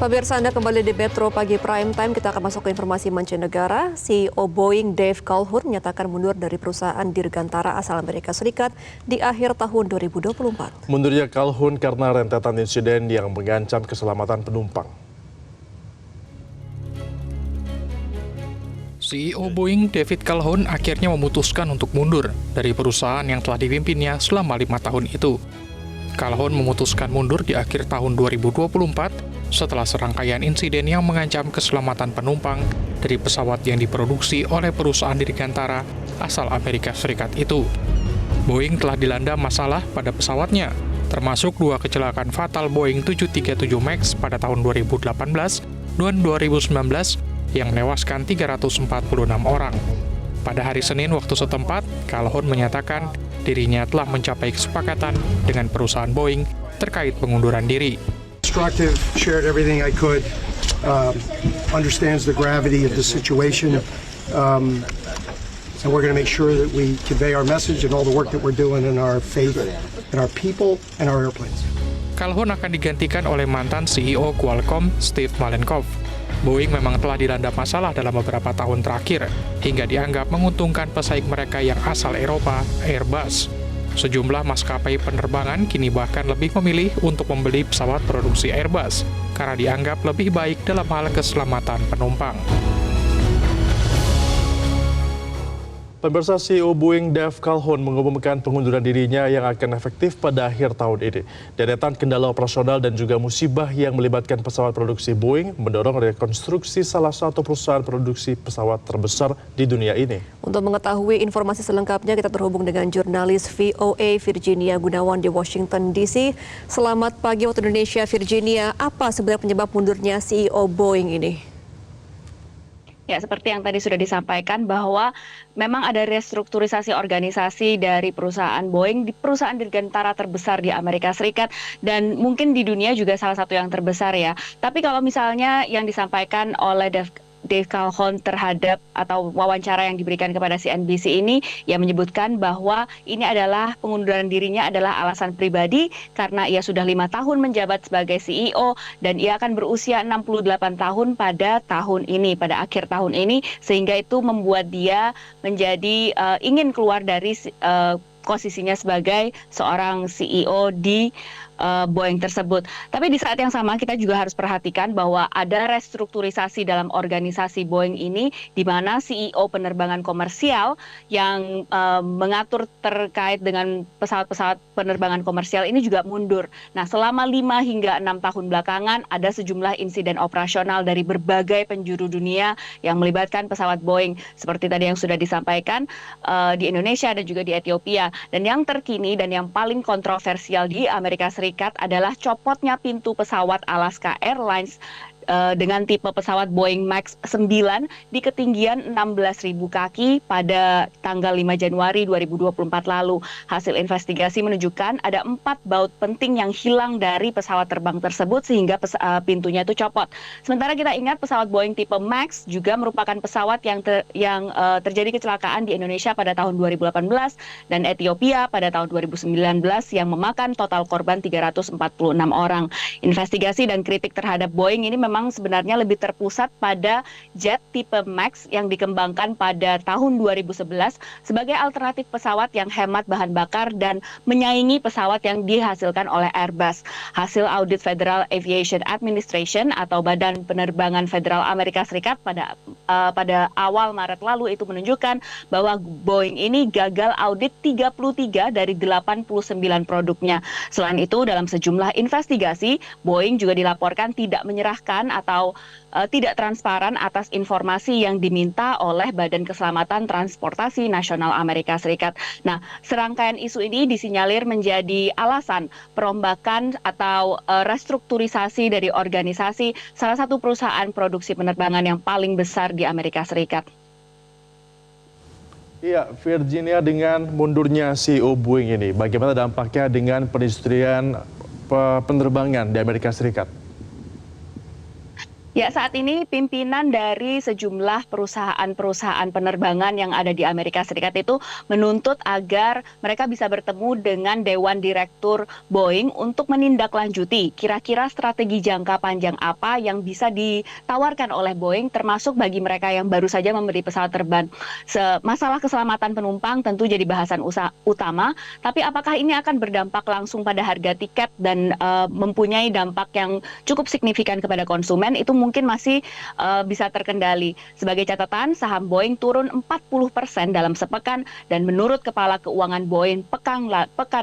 Pemirsa, Anda kembali di Metro Pagi Prime Time. Kita akan masuk ke informasi mancanegara. CEO Boeing Dave Calhoun menyatakan mundur dari perusahaan dirgantara asal Amerika Serikat di akhir tahun 2024. Mundurnya Calhoun karena rentetan insiden yang mengancam keselamatan penumpang. CEO Boeing David Calhoun akhirnya memutuskan untuk mundur dari perusahaan yang telah dipimpinnya selama 5 tahun itu. Calhoun memutuskan mundur di akhir tahun 2024 setelah serangkaian insiden yang mengancam keselamatan penumpang dari pesawat yang diproduksi oleh perusahaan dirgantara asal Amerika Serikat itu. Boeing telah dilanda masalah pada pesawatnya, termasuk 2 kecelakaan fatal Boeing 737 MAX pada tahun 2018 dan 2019 yang menewaskan 346 orang. Pada hari Senin waktu setempat, Calhoun menyatakan dirinya telah mencapai kesepakatan dengan perusahaan Boeing terkait pengunduran diri. Constructive, shared everything I could, understands the gravity of the situation, and we're going to make sure that we convey our message and all the work that we're doing in our faith, in our people, and our airplanes. Calhoun akan digantikan oleh mantan CEO Qualcomm, Steve Mollenkopf. Boeing memang telah dilanda masalah dalam beberapa tahun terakhir, hingga dianggap menguntungkan pesaing mereka yang asal Eropa, Airbus. Sejumlah maskapai penerbangan kini bahkan lebih memilih untuk membeli pesawat produksi Airbus, karena dianggap lebih baik dalam hal keselamatan penumpang. Pemirsa, CEO Boeing Dave Calhoun mengumumkan pengunduran dirinya yang akan efektif pada akhir tahun ini. Deretan kendala operasional dan juga musibah yang melibatkan pesawat produksi Boeing mendorong rekonstruksi salah satu perusahaan produksi pesawat terbesar di dunia ini. Untuk mengetahui informasi selengkapnya, kita terhubung dengan jurnalis VOA Virginia Gunawan di Washington DC. Selamat pagi waktu Indonesia, Virginia. Apa sebenarnya penyebab mundurnya CEO Boeing ini? Ya, seperti yang tadi sudah disampaikan bahwa memang ada restrukturisasi organisasi dari perusahaan Boeing, di perusahaan dirgantara terbesar di Amerika Serikat dan mungkin di dunia juga salah satu yang terbesar ya. Tapi kalau misalnya yang disampaikan oleh Dave Calhoun terhadap atau wawancara yang diberikan kepada CNBC ini, yang menyebutkan bahwa ini adalah pengunduran dirinya adalah alasan pribadi karena ia sudah 5 tahun menjabat sebagai CEO dan ia akan berusia 68 tahun pada tahun ini, pada akhir tahun ini, sehingga itu membuat dia menjadi ingin keluar dari posisinya sebagai seorang CEO di Boeing tersebut. Tapi di saat yang sama kita juga harus perhatikan bahwa ada restrukturisasi dalam organisasi Boeing ini, di mana CEO penerbangan komersial yang mengatur terkait dengan pesawat-pesawat penerbangan komersial ini juga mundur. Nah, selama 5 hingga 6 tahun belakangan ada sejumlah insiden operasional dari berbagai penjuru dunia yang melibatkan pesawat Boeing, seperti tadi yang sudah disampaikan di Indonesia dan juga di Ethiopia. Dan yang terkini dan yang paling kontroversial di Amerika Serikat adalah copotnya pintu pesawat Alaska Airlines dengan tipe pesawat Boeing MAX 9 di ketinggian 16.000 kaki pada tanggal 5 Januari 2024 lalu. Hasil investigasi menunjukkan ada 4 baut penting yang hilang dari pesawat terbang tersebut sehingga pintunya itu copot. Sementara kita ingat pesawat Boeing tipe MAX juga merupakan pesawat yang terjadi kecelakaan di Indonesia pada tahun 2018 dan Ethiopia pada tahun 2019 yang memakan total korban 346 orang. Investigasi dan kritik terhadap Boeing ini memang sebenarnya lebih terpusat pada jet tipe MAX yang dikembangkan pada tahun 2011 sebagai alternatif pesawat yang hemat bahan bakar dan menyaingi pesawat yang dihasilkan oleh Airbus. Hasil audit Federal Aviation Administration atau Badan Penerbangan Federal Amerika Serikat pada awal Maret lalu itu menunjukkan bahwa Boeing ini gagal audit 33 dari 89 produknya. Selain itu, dalam sejumlah investigasi, Boeing juga dilaporkan tidak menyerahkan atau tidak transparan atas informasi yang diminta oleh Badan Keselamatan Transportasi Nasional Amerika Serikat. Nah, serangkaian isu ini disinyalir menjadi alasan perombakan atau restrukturisasi dari organisasi salah satu perusahaan produksi penerbangan yang paling besar di Amerika Serikat. Iya, Virginia, dengan mundurnya CEO Boeing ini, bagaimana dampaknya dengan perindustrian penerbangan di Amerika Serikat? Ya, saat ini pimpinan dari sejumlah perusahaan-perusahaan penerbangan yang ada di Amerika Serikat itu menuntut agar mereka bisa bertemu dengan Dewan Direktur Boeing untuk menindaklanjuti kira-kira strategi jangka panjang apa yang bisa ditawarkan oleh Boeing, termasuk bagi mereka yang baru saja membeli pesawat terbang. Masalah keselamatan penumpang tentu jadi bahasan utama, tapi apakah ini akan berdampak langsung pada harga tiket dan mempunyai dampak yang cukup signifikan kepada konsumen, itu mungkin masih bisa terkendali. Sebagai catatan, saham Boeing turun 40% dalam sepekan, dan menurut Kepala Keuangan Boeing pekan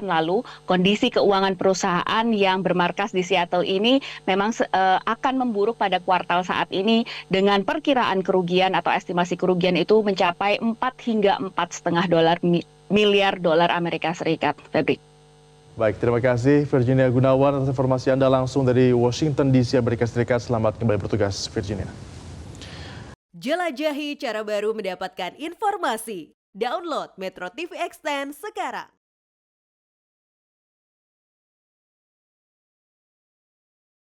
lalu, kondisi keuangan perusahaan yang bermarkas di Seattle ini memang akan memburuk pada kuartal saat ini, dengan perkiraan kerugian atau estimasi kerugian itu mencapai 4 hingga 4,5 miliar dolar Amerika Serikat. Febri. Baik, terima kasih Virginia Gunawan atas informasi Anda langsung dari Washington DC, Amerika Serikat. Selamat kembali bertugas, Virginia. Jelajahi cara baru mendapatkan informasi. Download Metro TV Extend sekarang.